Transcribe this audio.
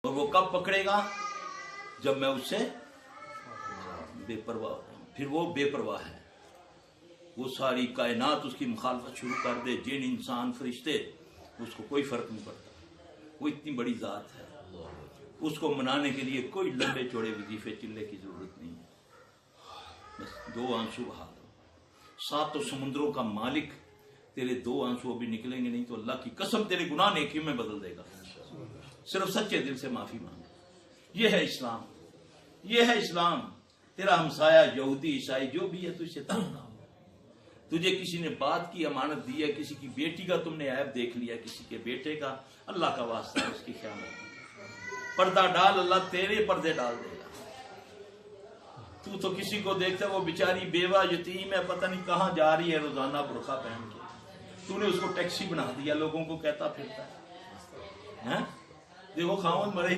اور وہ کب پکڑے گا؟ جب میں اس سے بے پرواہ ہوں. پھر وہ بے پرواہ ہے، وہ ساری کائنات اس کی مخالفت شروع کر دے، جن انسان فرشتے، اس کو کوئی فرق نہیں پڑتا. وہ اتنی بڑی ذات ہے، اس کو منانے کے لیے کوئی لمبے چوڑے وظیفے چلے کی ضرورت نہیں ہے. بس 2 آنسو بہا دو. 7 سمندروں کا مالک تیرے 2 آنسو بھی نکلیں گے نہیں تو اللہ کی قسم تیرے گناہ نیکی میں بدل دے گا. صرف سچے دل سے معافی مانگ. یہ ہے اسلام، یہ ہے اسلام. تیرا ہمسایہ یہودی عیسائی جو بھی ہے تو اسے تاننا ہو. تجھے کسی نے بات کی امانت دی ہے، کسی کی بیٹی کا تم نے عیب دیکھ لیا، کسی کے بیٹے کا، اللہ کا واسطہ اس کی خیانت. پردہ ڈال، اللہ تیرے پردے ڈال دے گا. تو کسی کو دیکھتا ہے وہ بیچاری بیوہ یتیم ہے، پتہ نہیں کہاں جا رہی ہے روزانہ برقع پہن کے، تو نے اس کو ٹیکسی بنا دیا، لوگوں کو کہتا پھرتا ہے. دیکھو خاوند مرے